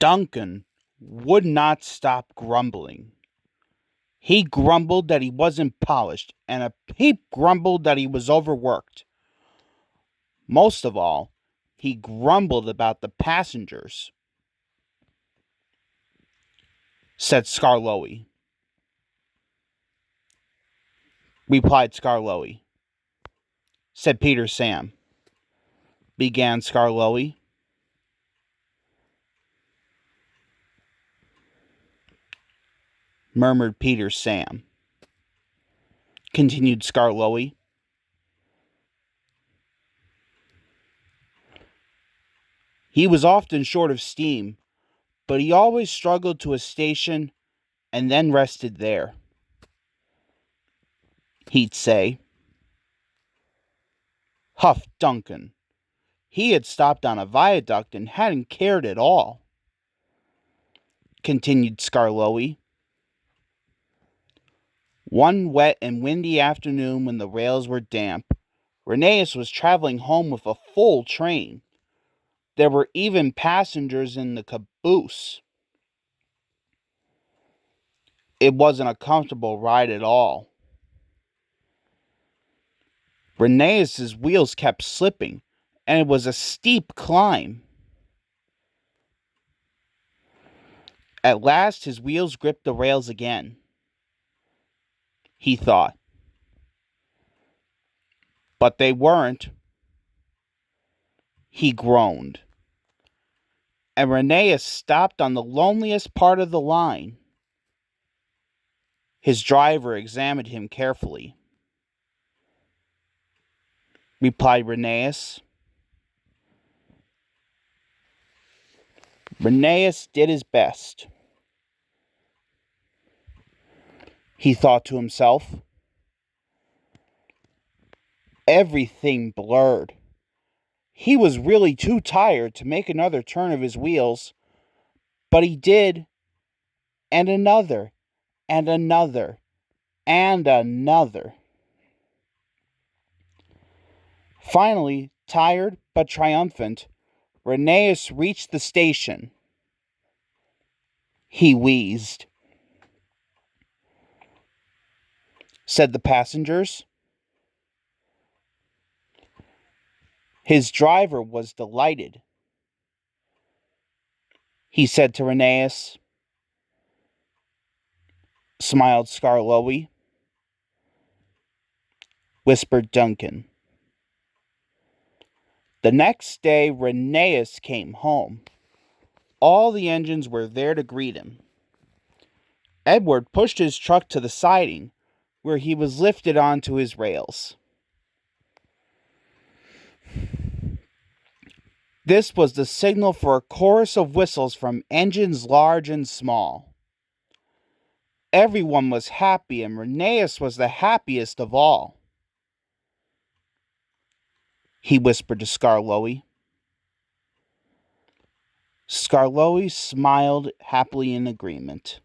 Duncan would not stop grumbling. He grumbled that he wasn't polished, and he grumbled that he was overworked. Most of all, he grumbled about the passengers, said Skarloey. Replied Skarloey. Said Peter Sam. Began Skarloey. Murmured Peter Sam. Continued Skarloey. He was often short of steam, but he always struggled to a station and then rested there. He'd say. Huffed Duncan. He had stopped on a viaduct and hadn't cared at all. Continued Skarloey. One wet and windy afternoon when the rails were damp, Rheneas was traveling home with a full train. There were even passengers in the caboose. It wasn't a comfortable ride at all. Rheneas's wheels kept slipping, and it was a steep climb. At last his wheels gripped the rails again. He thought. But they weren't. He groaned. And Rheneas stopped on the loneliest part of the line. His driver examined him carefully. Replied Rheneas. Rheneas did his best. He thought to himself. Everything blurred. He was really too tired to make another turn of his wheels, but he did, and another, and another, and another. Finally, tired but triumphant, Rheneas reached the station. He wheezed. Said the passengers. His driver was delighted. He said to Rheneas. Smiled Skarloey. Whispered Duncan. The next day, Rheneas came home. All the engines were there to greet him. Edward pushed his truck to the siding, where he was lifted onto his rails. This was the signal for a chorus of whistles from engines large and small. Everyone was happy, and Rheneas was the happiest of all. He whispered to Skarloey. Skarloey smiled happily in agreement.